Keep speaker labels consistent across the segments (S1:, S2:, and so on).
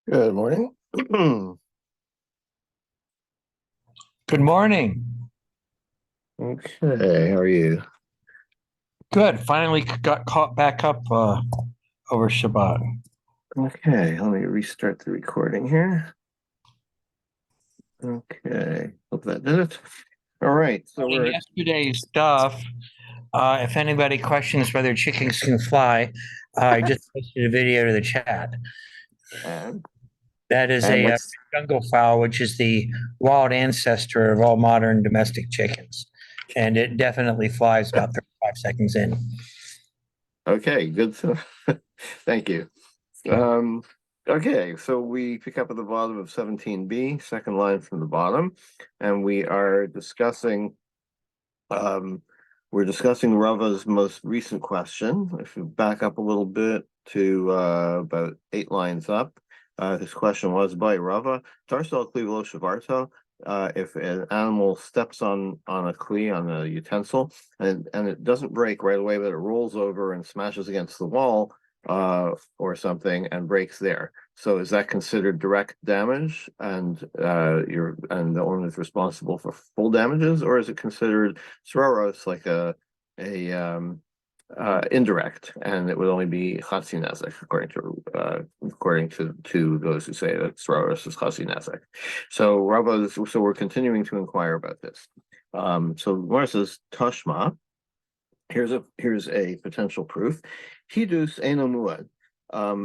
S1: Good morning.
S2: Good morning.
S1: Okay, how are you?
S2: Good. Finally got caught back up over Shabbat.
S1: Okay, let me restart the recording here. Okay, hope that did it. All right, so
S2: In
S1: we're
S2: yesterday's stuff, if anybody questions whether chickens can fly, I just posted a video to the chat.
S1: and
S2: That is
S1: and
S2: a
S1: what's
S2: jungle fowl, which is the wild ancestor of all modern domestic chickens. And it definitely flies about 35 seconds in.
S1: okay, good. Thank you. Um, okay, so we pick up at the bottom of 17b, second line from the bottom, and um we're discussing Rava's most recent question. If you back up a little bit to about 8 lines up, his question was by Rava, Tarsal Kli v'lo shavarto, if an animal steps on a kli, on a utensil, and it doesn't break right away, but it rolls over and smashes against the wall or something and breaks there. So is that considered direct damage, and the owner is responsible for full damages, or is it considered sroros, like a indirect, and it would only be chatzi nezek, according to those who say that sroros is chatzi nezek. So we're continuing to inquire about this. So Gemara says Tashma. Here's a potential proof. Hidus eno muad.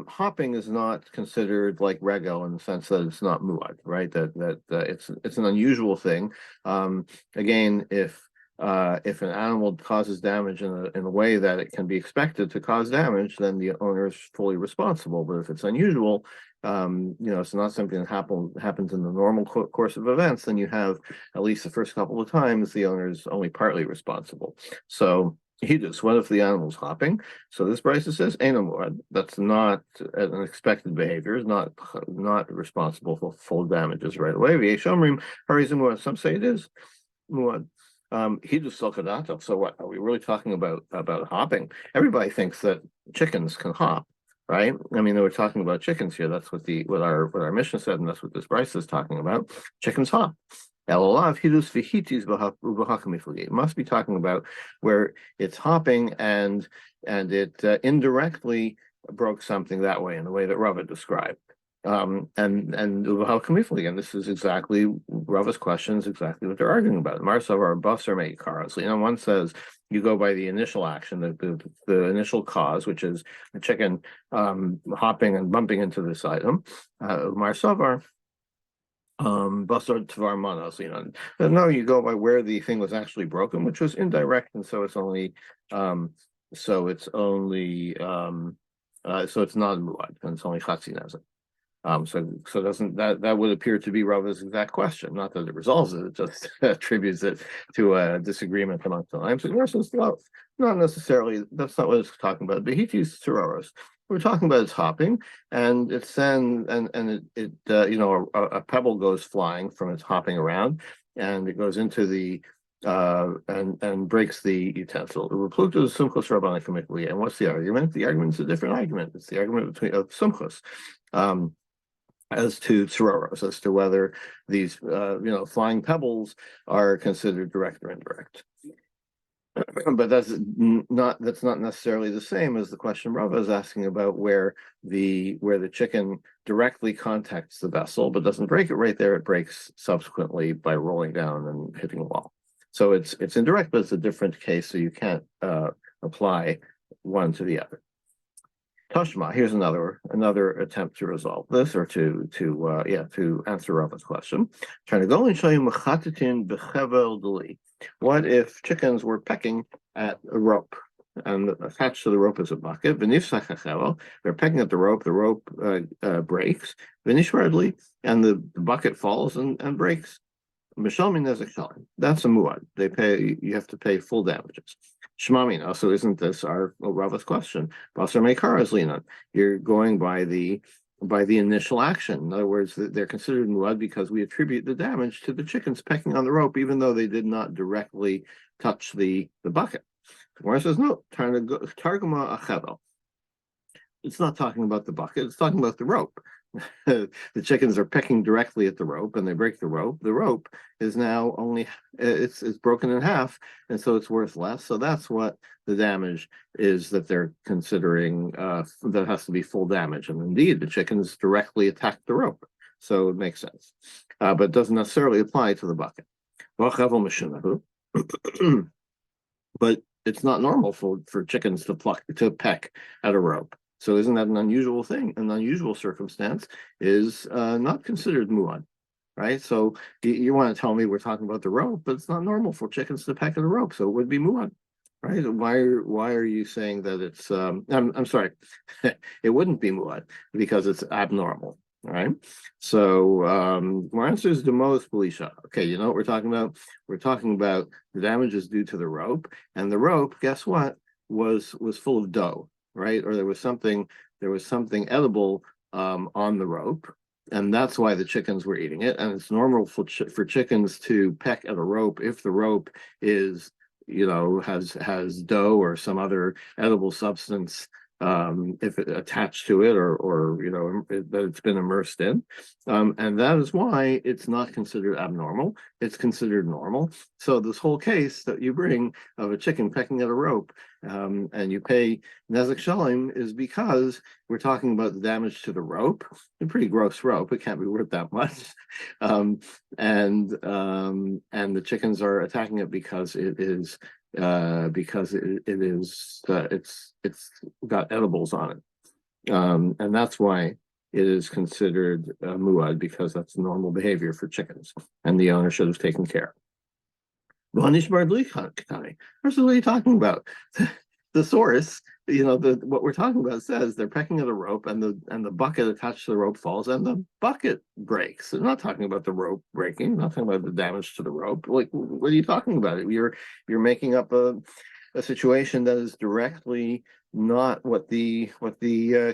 S1: Hopping is not considered like rego in the sense that it's not muad, right? That it's an unusual thing. Again, if an animal causes damage in a way that it can be expected to cause damage, then the owner is fully responsible. But if it's unusual, it's not something that happens in the normal course of events, then you have, at least the first couple of times, the owner is only partly responsible. So he does. What if the animal's hopping? So this Brisa says, "Ainamor." That's not an expected behavior. Is not responsible for full damages right away. V'yeshomrim harizimur. Some say it is muad. He does silkadato. So what are we really talking about hopping? Everybody thinks that chickens can hop, right? I mean, they were talking about chickens here. That's what our mission said, and that's what this Brisa is talking about. Chickens hop. It must be talking about where it's hopping and it indirectly broke something that way, in the way that Rava described. And and this is exactly Rava's question, is exactly what they're arguing about. Marsavar Basar Meikaras. One says you go by the initial action, the initial cause, which is a chicken hopping and bumping into this item. Marsavar Basar Tvar Manos, no, you go by where the thing was actually broken, which was indirect, and so it's only so it's not muad, and it's only chatzi nezek. So doesn't that would appear to be Rava's exact question? Not that it resolves it; it just attributes it to a disagreement amongst the lines. So not necessarily. That's not what it's talking about. Behitis teroros. We're talking about its hopping, and it's then and a pebble goes flying from its hopping around, and it goes into the and breaks the utensil. And what's the argument? The argument's a different argument. It's the argument between of sumchus. As to tsuroros, as to whether these flying pebbles are considered direct or indirect. But that's not necessarily the same as the question Rava is asking about, where the chicken directly contacts the vessel but doesn't break it right there. It breaks subsequently by rolling down and hitting a wall. So it's indirect, but it's a different case, so you can't apply one to the other. Tashma, here's another attempt to resolve this, or to answer Rava's question. Trying to go and show you mechatitin bechevel deli. What if chickens were pecking at a rope, and attached to the rope is a bucket? V'nifsach hachevel, they're pecking at the rope. The rope breaks. V'nishradli, and the bucket falls and breaks. Mishalmin nezek shalim. That's a muad. You have to pay full damages. Shmamina. So isn't this our Rava's question? Basar meikaras lina. You're going by the initial action. In other words, they're considered muad because we attribute the damage to the chickens pecking on the rope, even though they did not directly touch the bucket. Gemara says no. Targuma achevel. it's not talking about the bucket, it's talking about the rope. The chickens are pecking directly at the rope and they break the rope. The rope is now only it's broken in half, and so it's worth less. So that's what the damage is that they're considering, that has to be full damage. And indeed, the chickens directly attacked the rope. So it makes sense. But it doesn't necessarily apply to the bucket. But it's not normal for chickens to peck at a rope. So isn't that an unusual thing? An unusual circumstance is not considered muad, right? So you want to tell me we're talking about the rope, but it's not normal for chickens to peck at a rope, so it would be muad, right? Why are you saying that it's I'm sorry, it wouldn't be muad because it's abnormal. All right. So my answer is the most Belisha. Okay, you know what we're talking about? We're talking about the damages due to the rope, and the rope, guess what, was full of dough, right? Or there was something edible on the rope, and that's why the chickens were eating it. And it's normal for chickens to peck at a rope if the rope is, has dough or some other edible substance, if it attached to it, or that it's been immersed in, and that is why it's not considered abnormal. It's considered normal. So this whole case that you bring of a chicken pecking at a rope, and you pay nezek shalim, is because we're talking about the damage to the rope. A pretty gross rope. It can't be worth that much, and the chickens are attacking it because it is. It's got edibles on it, and that's why it is considered muad, because that's normal behavior for chickens, and the owner should have taken care. What are you talking about? The source, what we're talking about says they're pecking at a rope, and the bucket attached to the rope falls, and the bucket breaks. They're not talking about the rope breaking, not talking about the damage to the rope. Like, what are you talking about? You're making up a situation that is directly not what the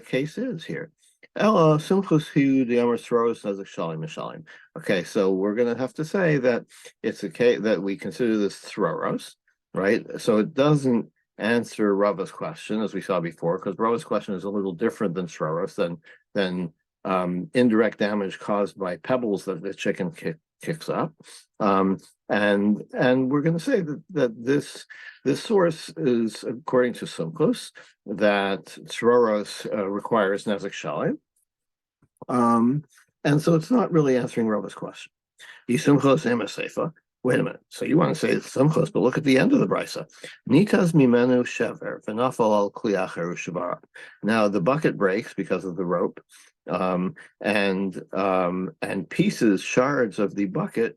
S1: case is here. Okay, so we're gonna have to say that it's a case that we consider this throros, right? So it doesn't answer Rava's question, as we saw before, because Rava's question is a little different than throros, than indirect damage caused by pebbles that the chicken kicks up. And we're going to say that this source is, according to Sumkos, that throros requires nezek shalim. And so it's not really answering Rava's question. Yisumchos emasefa. Wait a minute. So you want to say it's Sumchos, but look at the end of the brisa. Nitas mimenu shever v'nafal al kliacher u'shabara. Now the bucket breaks because of the rope, and shards of the bucket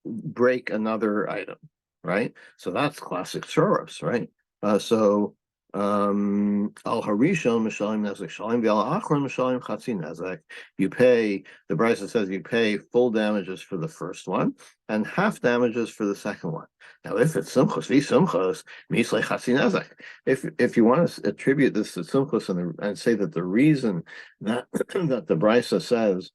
S1: break another item, right? So that's classic soros, right? So al harishon mishalim nezek shalim v'al achron mishalim chatzi nezek. You pay, the brisa says you pay full damages for the first one and half damages for the second one. Now, if it's sumchos v'sumchos mislei chatzi nezek, if you want to attribute this to sumchos and say that the reason that that the brisa says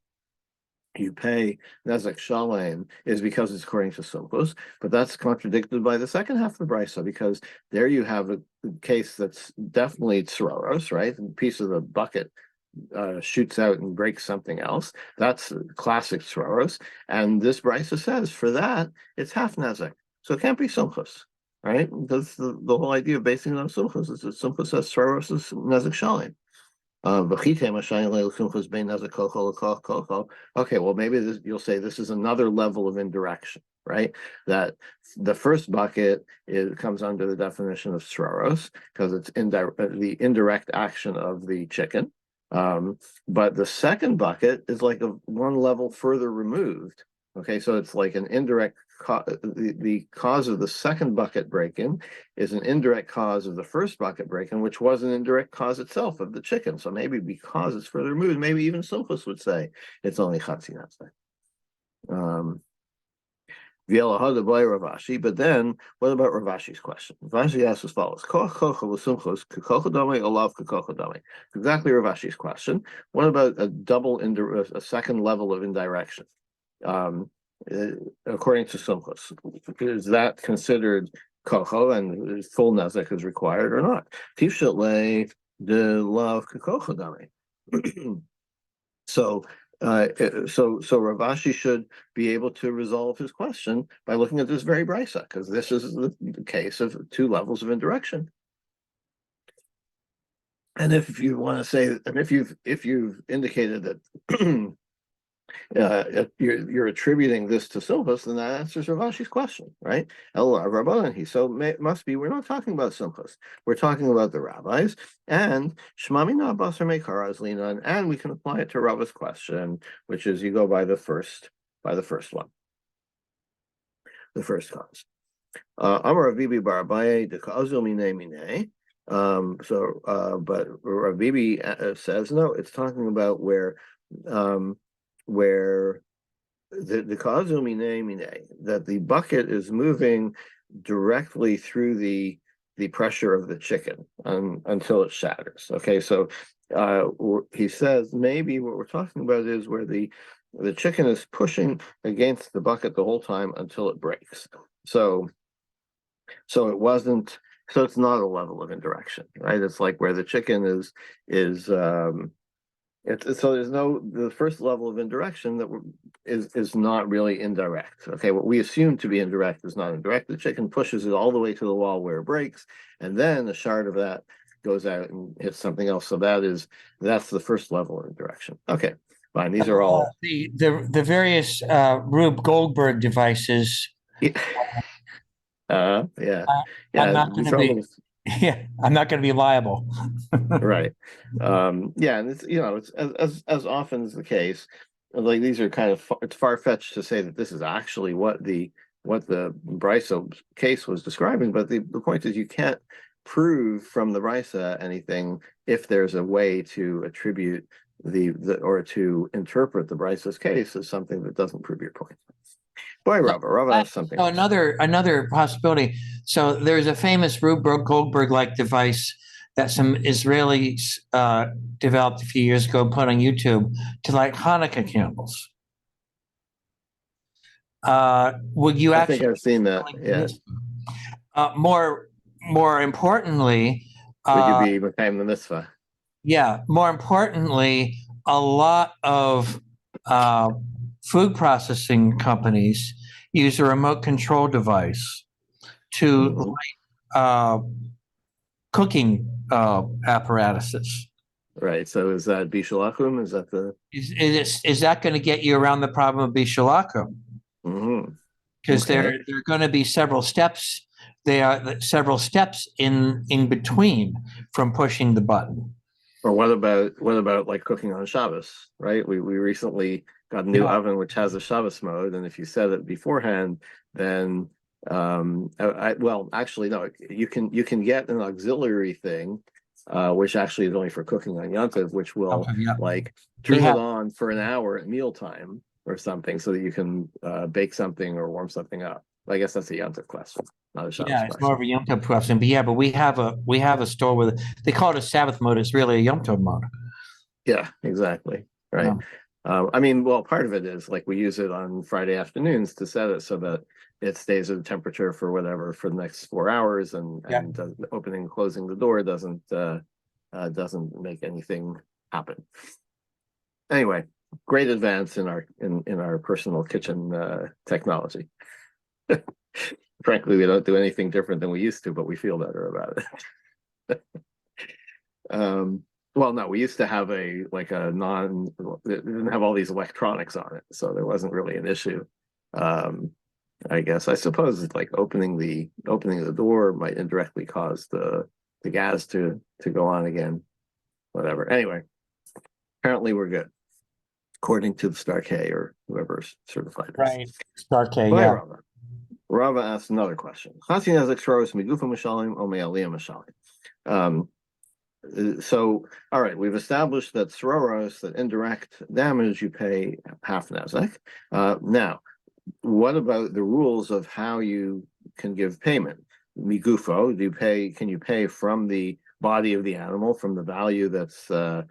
S1: you pay nezek shalem is because it's according to Sumkos, but that's contradicted by the second half of the brisa, because there you have a case that's definitely tzroros, right? A piece of the bucket shoots out and breaks something else. That's classic tzroros, and this brisa says for that it's half nezek, so it can't be Sumkos, right? That's the whole idea of basing it on Sumkos, is that Sumkos says tzroros is nezek shalem. Okay, well, maybe you'll say this is another level of indirection, right? That the first bucket comes under the definition of throros because it's the indirect action of the chicken. But the second bucket is like one level further removed. Okay, so it's like an indirect the cause of the second bucket break-in is an indirect cause of the first bucket break-in, which was an indirect cause itself of the chicken. So maybe because it's further removed, maybe even Sumchos would say it's only chatzi nezek. Ravashi, but then what about Ravashi's question? Ravashi asks as follows: exactly Ravashi's question. What about a second level of indirection? According to Sumchos, is that considered kocho and full nezek is required or not. Tifshet le de lav kocho dame. So, so Rav Ashi should be able to resolve his question by looking at this very brisa, because this is the case of two levels of indirection. And if you want to say, and if you've indicated that you're attributing this to Silvus, then that answers Rav Ashi's question, right? El Rabbanan. So must be, we're not talking about Simchus. We're talking about the rabbis, and Shmamina Basar Mekaraz Linan, and we can apply it to Rava's question, which is you go by the first one, the first cause. Amar Rav Bar Abaye de Ka'azu Mine Mine. But Rav Bibi says no. It's talking about where the Ka'azu Mine Mine, that the bucket is moving directly through the pressure of the chicken until it shatters. Okay, so he says maybe what we're talking about is where the chicken is pushing against the bucket the whole time until it breaks. So it wasn't. So it's not a level of indirection, right? It's like where the chicken is. So there's the first level of indirection that is not really indirect. Okay, what we assume to be indirect is not indirect. The chicken pushes it all the way to the wall where it breaks, and then a shard of that goes out and hits something else. So that's the first level of indirection. Okay, fine. These are all
S2: the various Rube Goldberg devices.
S1: Yeah.
S2: I'm not going to be. Yeah, I'm not going to be liable.
S1: Right. Yeah, and it's as often is the case, like these are kind of it's far-fetched to say that this is actually what the Brisa case was describing, but the point is you can't prove from the Brisa anything if there's a way to attribute or to interpret the Brisa's case as something that doesn't prove your point. Boy, Rava has something
S2: So
S1: else.
S2: another possibility. So there's a famous Rube Goldberg-like device that some Israelis developed a few years ago, put on YouTube to light Hanukkah candles. Would you
S1: I think I've seen that. Yeah.
S2: More importantly,
S1: would you be Mekayim the mitzvah?
S2: Yeah. More importantly, a lot of food processing companies use a remote control device to light cooking apparatuses.
S1: Right. So is that Bishalakum? Is that the
S2: is that going to get you around the problem of Bishalakum? Because there are going to be several steps. There are several steps in between from pushing the button.
S1: Or what about like cooking on Shabbos? Right. We recently got a new oven which has a Shabbos mode, and if you set it beforehand, then well, actually no, you can get an auxiliary thing, which actually is only for cooking on Yom Tov, which will like turn it on for an hour at mealtime or something, so that you can bake something or warm something up. I guess that's a Yom Tov question, not a Shabbos question.
S2: It's more of a Yom Tov question. But we have a store with they call it a Sabbath mode. It's really a Yom Tov mode.
S1: Yeah, exactly. Right. I mean, well, part of it is like we use it on Friday afternoons to set it so that it stays at a temperature for the next 4 hours, and opening and closing the door doesn't make anything happen. Anyway, great advance in our personal kitchen technology. Frankly, we don't do anything different than we used to, but we feel better about it. Well, no, we used to have it didn't have all these electronics on it, so there wasn't really an issue. I guess I suppose it's like opening the door might indirectly cause the gas to go on again. Whatever. Anyway, apparently we're good, according to the Star K or whoever certified this.
S2: Right, Star K. Yeah.
S1: Rava asked another question. So, all right, we've established that sroros, that indirect damage, you pay half nezek. Now, what about the rules of how you can give payment? Migufo, can you pay from the body of the animal, from the value that's that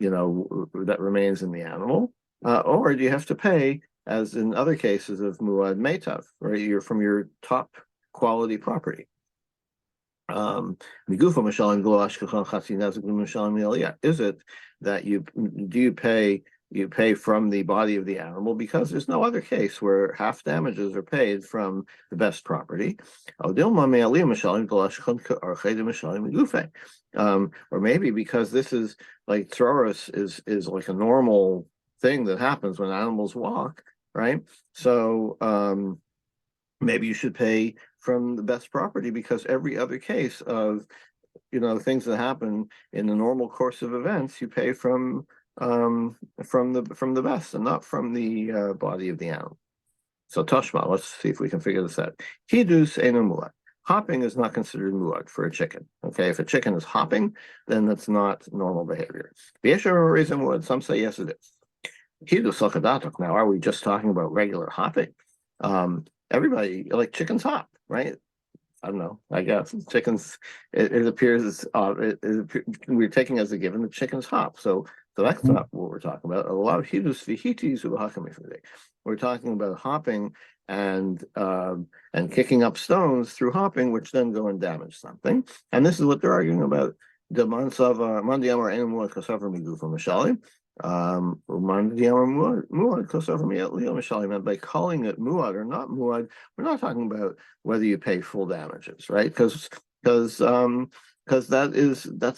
S1: remains in the animal, or do you have to pay, as in other cases of muad meitav, right? You're from your top quality property. Migufa Mashalim Glo Ashkechan Chatzi Nezik Mashalim Eliyah. Is it that you pay from the body of the animal because there's no other case where half damages are paid from the best property? Or maybe because this is like Thoros is like a normal thing that happens when animals walk, right? So maybe you should pay from the best property because every other case of things that happen in the normal course of events, you pay from the best and not from the body of the animal. So Tashma, let's see if we can figure this out. Hidus eno muad. Hopping is not considered muad for a chicken. Okay, if a chicken is hopping, then that's not normal behavior. Reason muad. Some say yes, it is. Hidus sakadatok. Now, are we just talking about regular hopping? Everybody like chickens hop, right? I don't know. I guess chickens. It appears we're taking as a given that chickens hop. So that's not what we're talking about. A lot of hidus vihitis u'hakami. We're talking about hopping and kicking up stones through hopping, which then go and damage something. And this is what they're arguing about. The mansava mandiamar enumua kasavar migufa mashali. And by calling it muad or not muad, we're not talking about whether you pay full damages, right? Because that's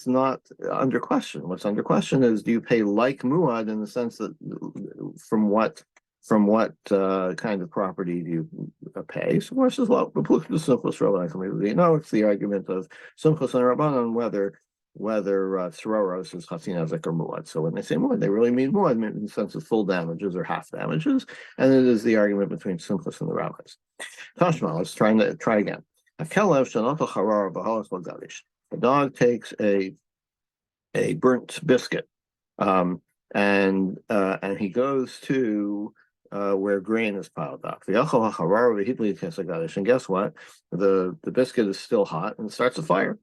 S1: not under question. What's under question is, do you pay like muad in the sense that from what kind of property do you pay? So versus well, no, it's the argument of simchus and rabbanon whether Thoros is Chatzin or Muad. So when they say Muad, they really mean Muad in the sense of full damages or half damages, and it is the argument between Simchus and the rabbis. Tashma, let's try again. A dog takes a burnt biscuit, and he goes to where grain is piled up. And guess what? The biscuit is still hot and starts a fire.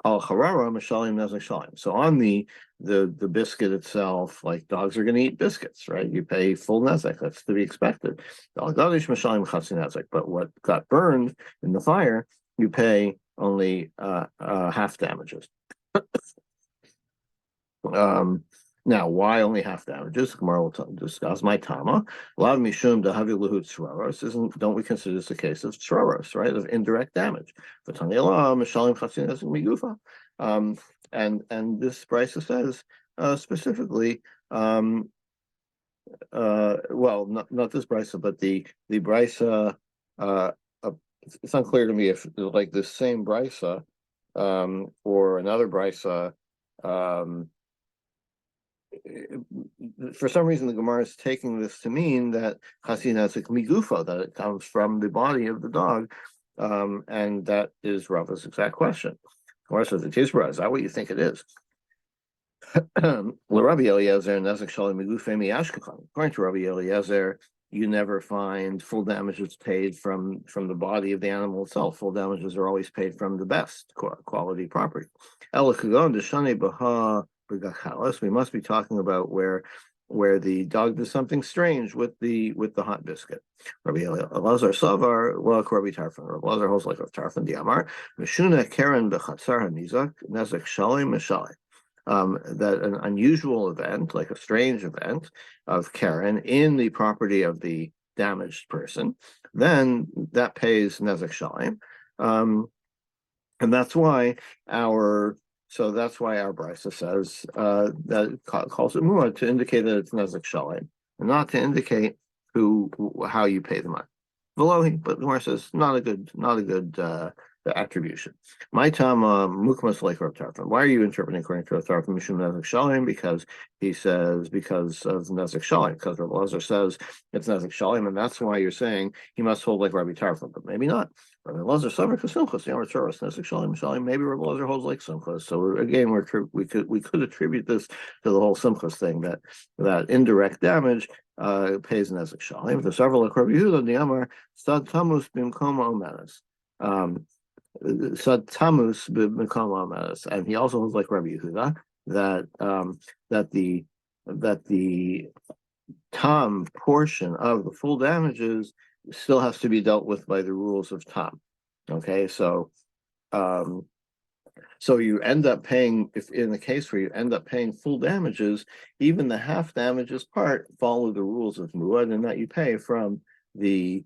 S1: Al harara mashalim nezek shalim. So on the biscuit itself, like dogs are going to eat biscuits, right? You pay full nezek. That's to be expected. Al gadish mashalim chatzi nezek. But what got burned in the fire, you pay only half damages. Now, why only half damages? Gemara will discuss. My tama, lav mishum dahavi lahut tzroros. Don't we consider this a case of tzroros, right? Of indirect damage. V'taniyala mishalim chatzin nezek migufa. And this brisa says specifically, well, not this brisa, but the brisa. It's unclear to me if like this same brisa or another brisa. For some reason, the Gemara is taking this to mean that chasin nezek migufa, that it comes from the body of the dog, and that is Rava's exact question. Gemara says, "It is, is that what you think it is?" Rabbi Eliezer nezek shalim migufa miashkechan. According to Rabbi Eliezer, you never find full damages paid from the body of the animal itself. Full damages are always paid from the best quality property. We must be talking about where the dog does something strange with the hot biscuit. Rabbi Elazar Savar, well, Rabbi Tarfon. Rabbi Elazar holds like Rabbi Tarfon Diamar. Mishuna Karen bechatzar hanizak nezek shalim mishalim. That an unusual event, like a strange event of Karen in the property of the damaged person, then that pays nezek shalim. And that's why our brisa says that it calls it muad to indicate that it's nezek shalim, and not to indicate how you pay the money. Below, but the Gemara says not a good attribution. My time mukmas like Rav Tarfon. Why are you interpreting according to Rav Tarfon mishum nezek shalim? Because he says because of nezek shalim. Because Rav Elazar says it's nezek shalim, and that's why you're saying he must hold like Rabbi Tarfon, but maybe not. Rabbi Elazar savar kasimchas yamar tzoros nezek shalim shalim. Maybe Rabbi Elazar holds like simchas. So again, we could attribute this to the whole simchas thing that indirect damage pays nezek shalim. The several like Rabbi Yehuda Diamar sad tamus bimkoma omenas. Sad tamus b'mekama omenas, and he also holds like Rabbi Yehuda that the tam portion of the full damages still has to be dealt with by the rules of tam. Okay, so so you end up paying, if in the case where you end up paying full damages, even the half damages part follow the rules of muad, and that you pay from the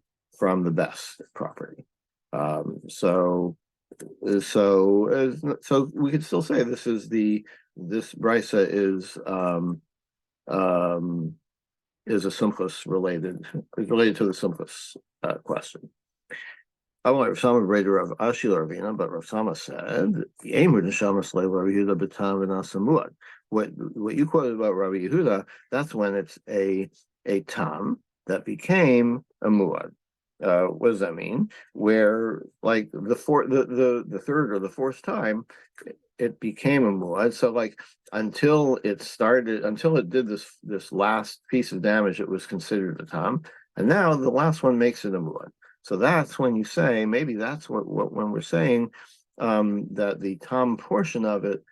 S1: best property. So we could still say this brisa is a simchus related, is related to the simchus question. I want Rav Sama Breder of Ashil Ravina, but Rav Sama said the aim of the Neshama Slave Rabbi Yehuda B'Tam V'Nasamuad. What you quoted about Rabbi Yehuda, that's when it's a tam that became a muad. What does that mean? Where like the third or the fourth time it became a muad. So like until it did this last piece of damage, it was considered a tam, and now the last one makes it a muad. So that's when you say, maybe that's what when we're saying that the tam portion of it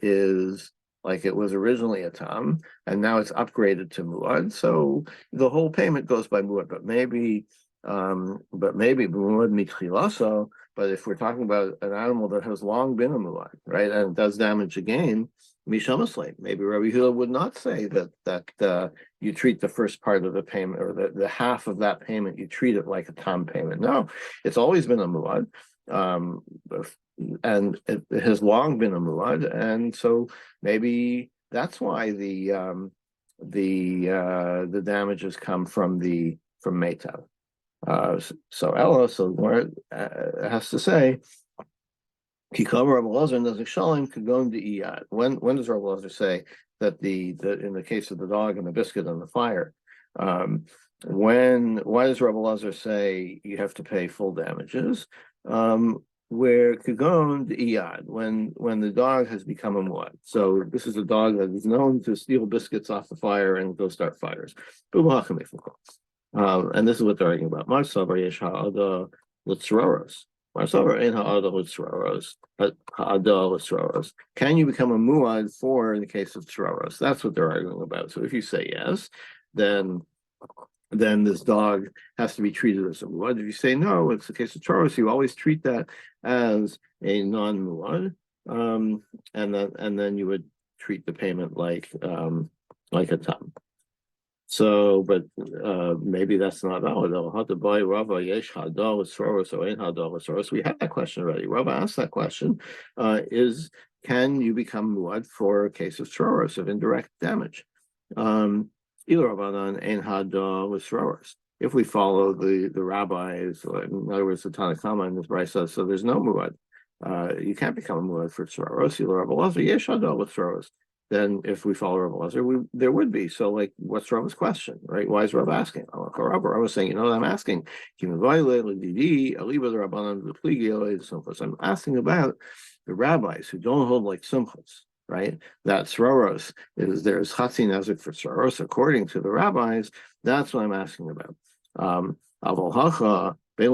S1: is like it was originally a tam, and now it's upgraded to muad. So the whole payment goes by muad, but maybe muad mitchilaso. But if we're talking about an animal that has long been a muad, right, and it does damage again, mishamasle, maybe Rabbi Yehuda would not say that you treat the first part of the payment or the half of that payment, you treat it like a tam payment. No, it's always been a muad, and it has long been a muad, and so maybe that's why the damages come from Meitav. So Ella, where has to say, Kikama Rabbi Lazar Nezik Shalim could go into Iyad. When does Rabbi Lazar say that in the case of the dog and the biscuit and the fire, why does Rabbi Lazar say you have to pay full damages? Where could go into Iyad when the dog has become a muad. So this is a dog that is known to steal biscuits off the fire and go start fires. And this is what they're arguing about. Marsavar yesh ha'ada l'tzroros. Marsavar ein ha'ada l'tzroros, but ha'ada l'tzroros. Can you become a muad in the case of tzroros? That's what they're arguing about. So if you say yes, then this dog has to be treated as a muad. If you say no, it's the case of tzroros, you always treat that as a non-muad, and then you would treat the payment like a tam. So, but maybe that's not valid. We had that question already. Rava asked that question: can you become muad for a case of tzroros, of indirect damage? If we follow the rabbis, in other words, the Tanakhama in this brisa, so there's no muad. You can't become a muad for tzroros. Then if we follow Rabbi Lazar, there would be. So like, what's Rabbi's question, right? Why is Rabbi asking? Rabbi was saying, I'm asking. I'm asking about the rabbis who don't hold like simchas, right? That tzroros there's chatzin nezik for tzroros according to the rabbis. That's what I'm asking about. Who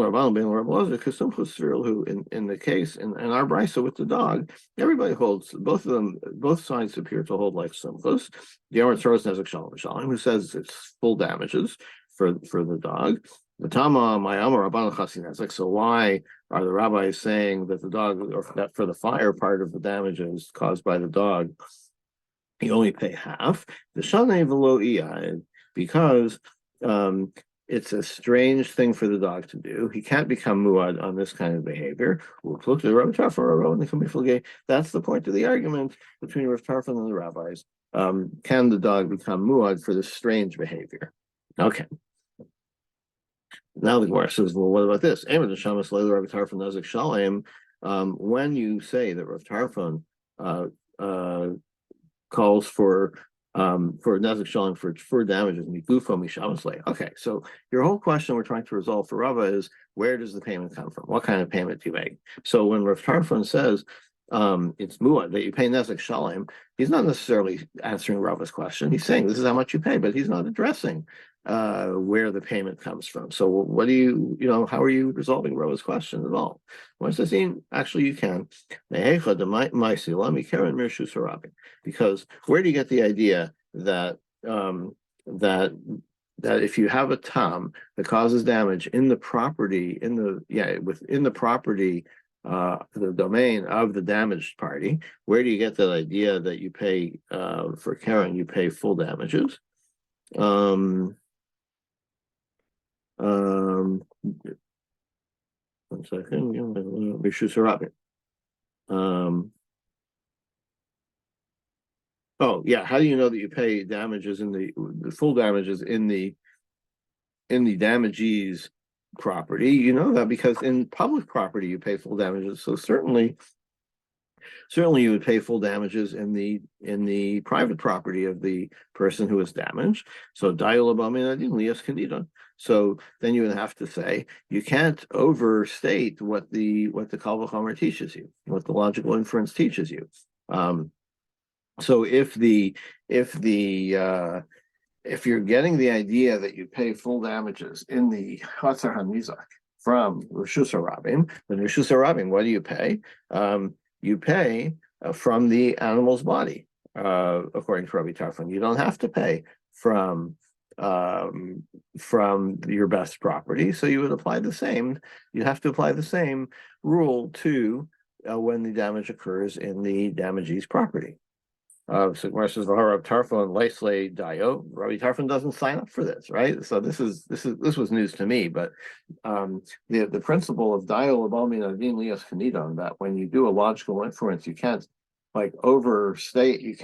S1: in the case in our brisa with the dog, everybody holds, both sides appear to hold like simchus. The Amar Tzoros Nezek Shalom Shalom, who says it's full damages for the dog. The Tama Mayamar Rabban Chatzin Nezek. So why are the rabbis saying that the dog, or that for the fire part of the damages caused by the dog, you only pay half? The Shanei V'lo Iyad, because it's a strange thing for the dog to do. He can't become muad on this kind of behavior. That's the point of the argument between Rav Tarfon and the rabbis. Can the dog become muad for this strange behavior? Okay. Now the Gemara says, well, what about this? When you say that Rav Tarfon calls for Nezek Shalom for damages migufo mishamasle. Okay, so your whole question we're trying to resolve for Rava is, where does the payment come from? What kind of payment do you make? So when Rav Tarfon says it's muad that you pay Nezek Shalom, he's not necessarily answering Rava's question. He's saying this is how much you pay, but he's not addressing where the payment comes from. So what do how are you resolving Rava's question at all? Once the scene, actually you can. Because where do you get the idea that that if you have a tam that causes damage in the property, within the property the domain of the damaged party. Where do you get that idea that you pay for Karen, you pay full damages? One second. Oh yeah, how do you know that you pay damages in the full damages in the damagee's property? You know that because in public property you pay full damages. So certainly you would pay full damages in the private property of the person who was damaged. So so then you would have to say you can't overstate what the Kal V'chomer teaches you, what the logical inference teaches you. So if you're getting the idea that you pay full damages in the Chatzar HaNizak from Rishus HaRabim, then Rishus HaRabim, what do you pay? You pay from the animal's body, according to Rabbi Tarfon. You don't have to pay from your best property. So you would apply the same. You have to apply the same rule to when the damage occurs in the damagee's property. So says Rabbi Tarfon Leisley Dio. Rabbi Tarfon doesn't sign up for this, right? So this was news to me, but the principle of Dio Labalmin Adin Lias Kanidon, that when you do a logical inference, you can't like overstate, you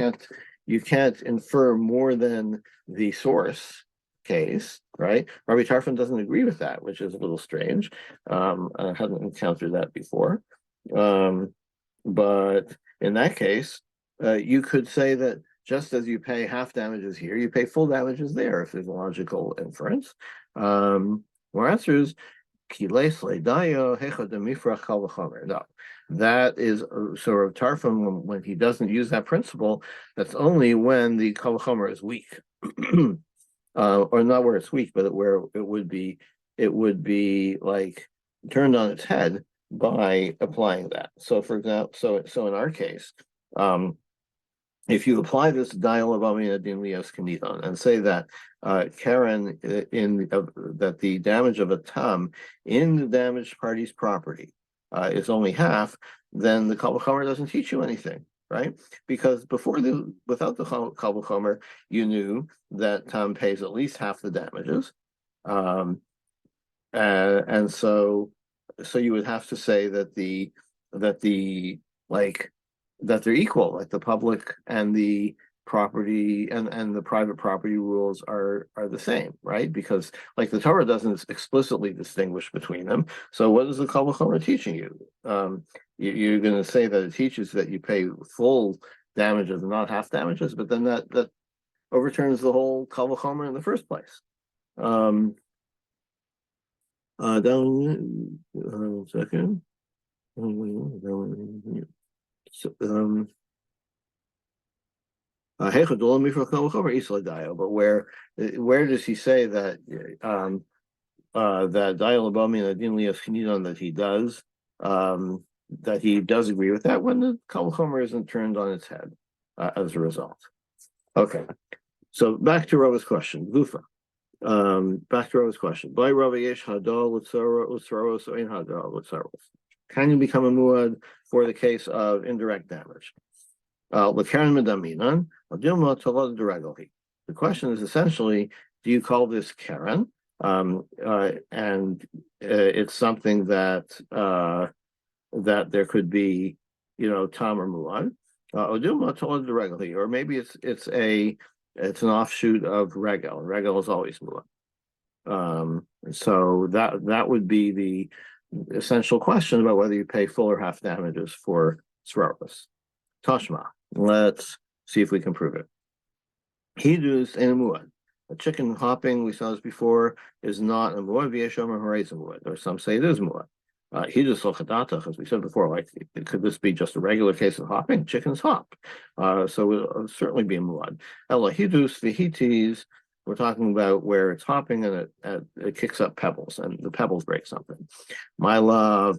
S1: can't infer more than the source case, right? Rabbi Tarfon doesn't agree with that, which is a little strange. I hadn't encountered that before. But in that case, you could say that just as you pay half damages here, you pay full damages there if there's a logical inference. More answers, no, that is sort of Tarfon when he doesn't use that principle. That's only when the Kal V'chomer is weak, or not where it's weak, but where it would be like turned on its head by applying that. So, for example, so in our case, if you apply this dial of Amina Din Lios Kanidon and say that Karen that the damage of a tam in the damaged party's property is only half, then the Kal V'chomer doesn't teach you anything, right? Because without the Kal V'chomer, you knew that tam pays at least half the damages, and so you would have to say that they're equal, like the public and the property and the private property rules are the same, right? Because like the Torah doesn't explicitly distinguish between them. So what is the Kal V'chomer teaching you? You're going to say that it teaches that you pay full damages and not half damages, but then that overturns the whole Kal V'chomer in the first place. Down one second. So, but where does he say that that dial that he does agree with that when the Kal V'chomer isn't turned on its head as a result? Okay, so back to Rava's question, Gufa. Back to Rava's question. By Rava yesh hadal l'tzaros or ein hadal l'tzaros. Can you become a muad for the case of indirect damage? The question is essentially, do you call this Karen? And it's something that there could be, tam or muad. Or maybe it's an offshoot of regel. Regel is always muad. So that would be the essential question about whether you pay full or half damages for sroros. Tashma. Let's see if we can prove it. Hidus and a muad. A chicken hopping, we saw this before, is not a muad via shomer harays a muad, or some say it is muad. Hidus lochadata, as we said before, like could this be just a regular case of hopping? Chickens hop, so it'll certainly be a muad. Ella hidus vihitis. We're talking about where it's hopping and it kicks up pebbles, and the pebbles break something. My love,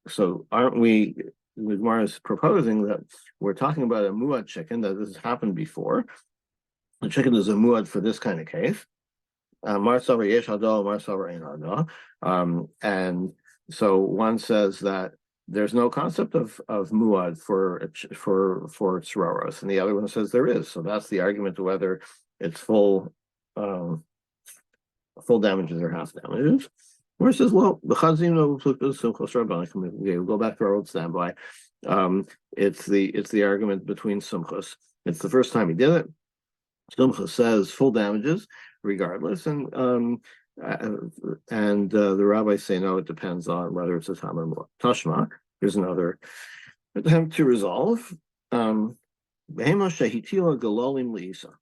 S1: so aren't we? The Gemara is proposing that we're talking about a muad chicken, that this has happened before. The chicken is a muad for this kind of case. Mar Savar Yesh Hado, Mar Savar Ein Hado. And so one says that there's no concept of muad for tsuroros, and the other one says there is. So that's the argument to whether it's full damages or half damages. Where it says, well, the chazim no simchos rabbanim. We'll go back to our old standby. It's the argument between simchos. It's the first time he did it. Simchos says full damages regardless, and the rabbis say no. It depends on whether it's a tam or more. Tashma. Here's another attempt to resolve. Behema shehitila galolim liisa.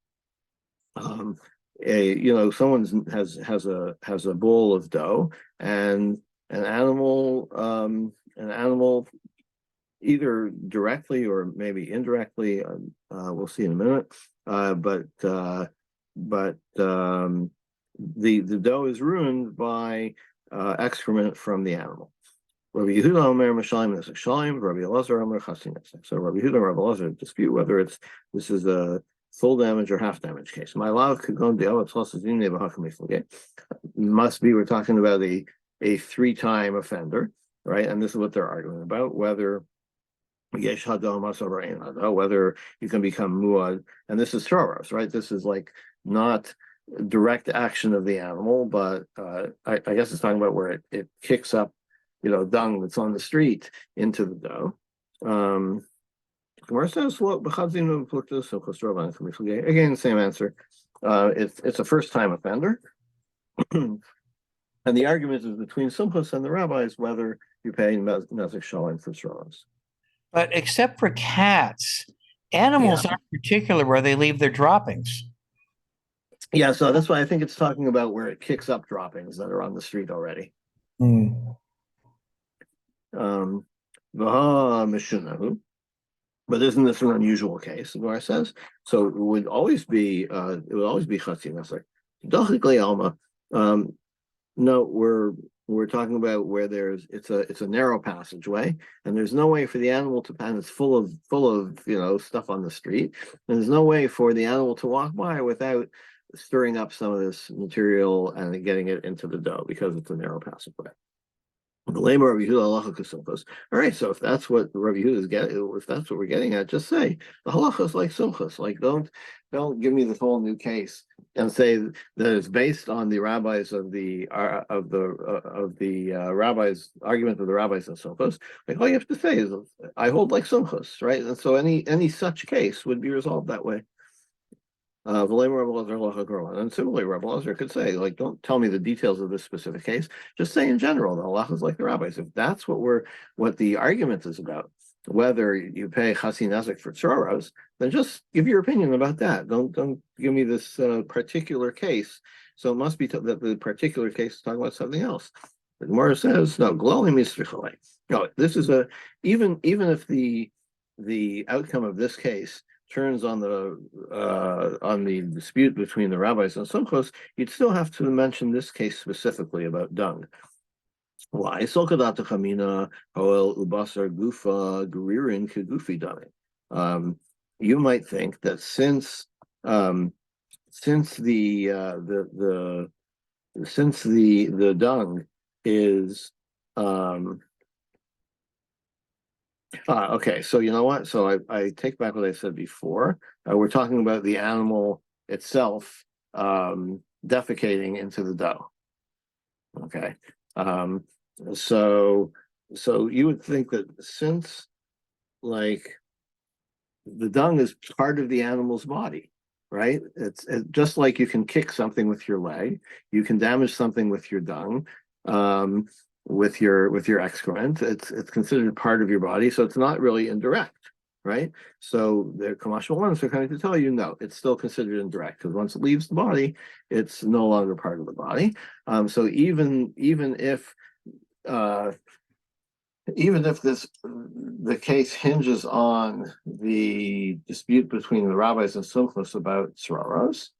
S1: Someone has a bowl of dough, and an animal either directly or maybe indirectly, we'll see in a minute, but the dough is ruined by excrement from the animal. Rabbi Yehuda Omer Mishalim Nesek Shalim, Rabbi Elazar Omer Chasin Nesek. So Rabbi Yehuda and Rabbi Elazar dispute whether this is a full damage or half damage case. My love could go the other plus must be we're talking about a 3-time offender, right? And this is what they're arguing about, whether Yesh Hado Masavar Ein Hado, whether you can become muad, and this is tsuroros, right? This is like not direct action of the animal, but I guess it's talking about where it kicks up, dung that's on the street into the dough. Gemara says, well, again, the same answer. It's a first-time offender. And the argument is between Simchos and the rabbis whether you pay Nezek Shalim for tsuroros.
S2: But except for cats, animals aren't particular where they leave their droppings.
S1: Yeah, so that's why I think it's talking about where it kicks up droppings that are on the street already. But isn't this an unusual case? The Gemara says so. It would always be chatzin nesek. Dachikli alma. No, we're talking about where it's a narrow passageway, and there's no way for the animal to pass. It's full of stuff on the street, and there's no way for the animal to walk by without stirring up some of this material and getting it into the dough because it's a narrow passageway. All right, so if that's what Rabbi Yehuda is getting, if that's what we're getting at, just say the halacha is like simchas. Like don't give me this whole new case and say that it's based on the rabbis of the rabbis argument of the rabbis and simchas. Like all you have to say is I hold like simchas, right? And so any such case would be resolved that way. And similarly, Rabbi Elazar could say, like, don't tell me the details of this specific case. Just say in general, the halacha is like the rabbis. If that's what the argument is about, whether you pay chasin nezek for tsuroros, then just give your opinion about that. Don't give me this particular case. So it must be that the particular case is talking about something else. The Gemara says, no, glolim isrichalei. No, this is even if the outcome of this case turns on the dispute between the rabbis and simchos, you'd still have to mention this case specifically about dung. Why? You might think that since the dung is okay, so you know what? So I take back what I said before. We're talking about the animal itself defecating into the dough. Okay, so you would think that since like the dung is part of the animal's body, right? It's just like you can kick something with your leg, you can damage something with your dung. With your excrement, it's considered part of your body, so it's not really indirect, right? So the commercial ones are coming to tell you no, it's still considered indirect because once it leaves the body, it's no longer part of the body. So even if the case hinges on the dispute between the rabbis and simchos about tsuroros,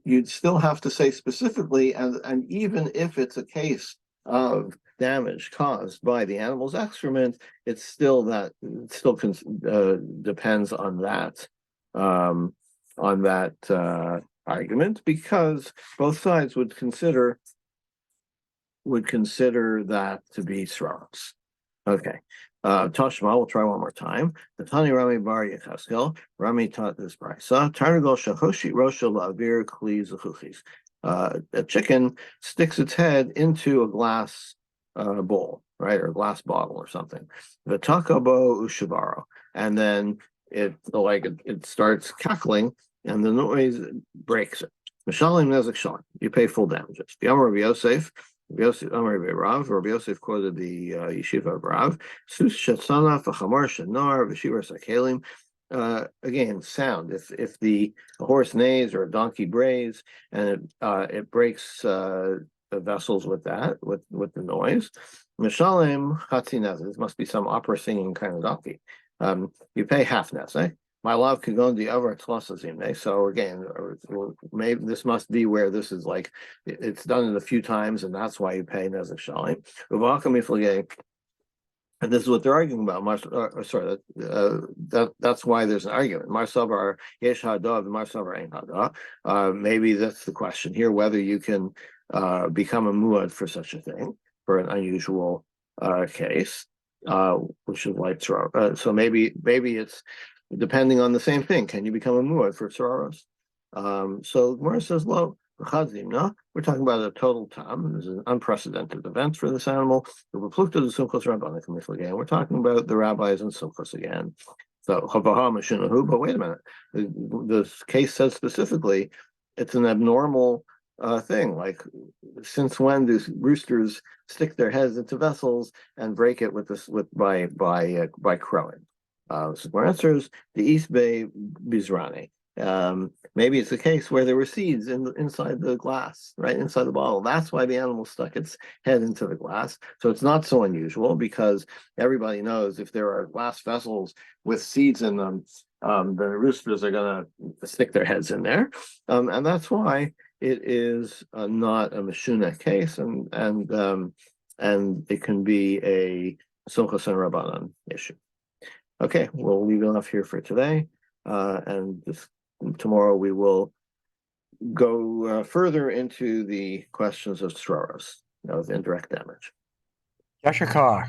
S1: you'd still have to say specifically, and even if it's a case of damage caused by the animal's excrement, it still depends on that argument because both sides would consider that to be sraros. Okay. Tashma, we'll try one more time. The Tani Rami Bar Yechaskel, Rami taught this brisa. Tarnagol shahoshi rosha la'avir kli zechuchis. A chicken sticks its head into a glass bowl, right, or a glass bottle or something. The takabo ushabaro, and then it starts cackling, and the noise breaks it. Mishalim nezik shalim. You pay full damages. The Amar of Yosef. Amar Rav, Rabbi Yosef quoted the Yeshiva of Rav. Sus shetzana v'chamar shenar v'shivar sakelim. Again, sound. If the horse neighs or a donkey brays, and it breaks the vessels with that, with the noise. Mishalim chatzinez. This must be some opera singing kind of donkey. You pay half nezek. My love could go into other tlosazimne. So again, maybe this must be where this is like it's done it a few times, and that's why you pay nezek shalim. And this is what they're arguing about. That's why there's an argument. Marsavar yesh hadav, marsavar ein hadav. Maybe that's the question here: whether you can become a muad for such a thing, for an unusual case, which is like so maybe it's depending on the same thing. Can you become a muad for sararos? So Gemara says, "Lo, no, we're talking about a total tam. This is an unprecedented event for this animal. We're talking about the rabbis and Simchos again. So, but wait a minute. The case says specifically it's an abnormal thing. Like, since when do roosters stick their heads into vessels and break it by crowing? So my answer is the East Bay Bizrani. Maybe it's a case where there were seeds inside the glass, right inside the bottle. That's why the animal stuck its head into the glass. So it's not so unusual because everybody knows if there are glass vessels with seeds in them, the roosters are going to stick their heads in there, and that's why it is not a Meshuna case, and it can be a Simchos and Rabbanan issue. Okay, we'll leave it off here for today, and tomorrow we will go further into the questions of sraros, of indirect damage.
S2: Yashar Kar.